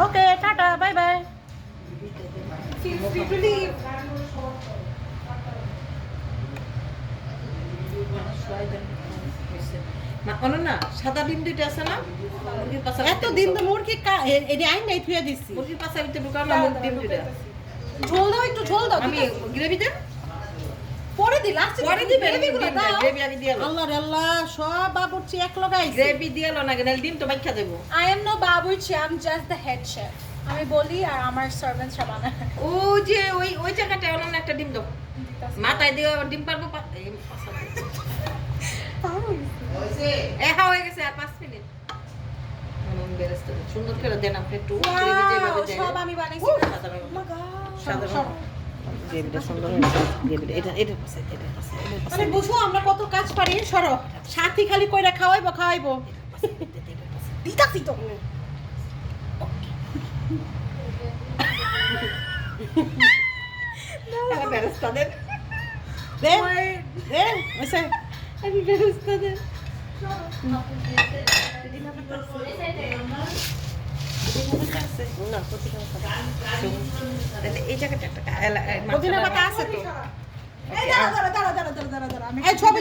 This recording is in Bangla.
Okay tata bye bye. Feel free to leave. Ananya সাদা ডিম দুইটা আছে না মুরগির পাছা এত দিন তো মুরগি এডি আইন নাই থুয়া দিছি। মুরগির পাছা ভিতরে ঢুকাও না মুরগি ডিম দুইটা ঝোল দাও, একটু ঝোল দাও। আমি গ্রেভি দেব পরে দি লাস্টে পরে দিবে গ্রেভিগুলো দাও। গ্রেভি আমি দিয়ে আল্লাহ রে আল্লাহ, সব বাবুর্চি এক লাগাইছে। গ্রেভি দিয়ে লো না গেলে ডিম তো বাইখা দেব। I am no babuchi, I'm just the head chef. আমি বলি আর আমার সার্ভেন্টসরা বানায়। ও যে ওই জায়গাটায় অনন্য একটা ডিম দাও মাথায় দিয়ে ডিম পারবো হয়ে গেছে আর 5 মিনিট সুন্দর করে দেন আপনি একটু গ্রেভি যেভাবে দেন সব আমি বানাইছি। সাধারণ গ্রেভিটা সুন্দর হয়েছে গ্রেভিটা এটা পাশে মানে বুঝো আমরা কত কাজ পারি। সরো সাথী খালি কইরা খাওয়াইবো দিতাছি তো। বেরেস্তা দেন দে দে ওইসে আমি বেরেস্তা দেন এই জায়গাটা একটা পুদিনা পাতা আছে তো। এই দাঁড়া দাঁড়া দাঁড়া দাঁড়া দাঁড়া দাঁড়া আমি এই ছবি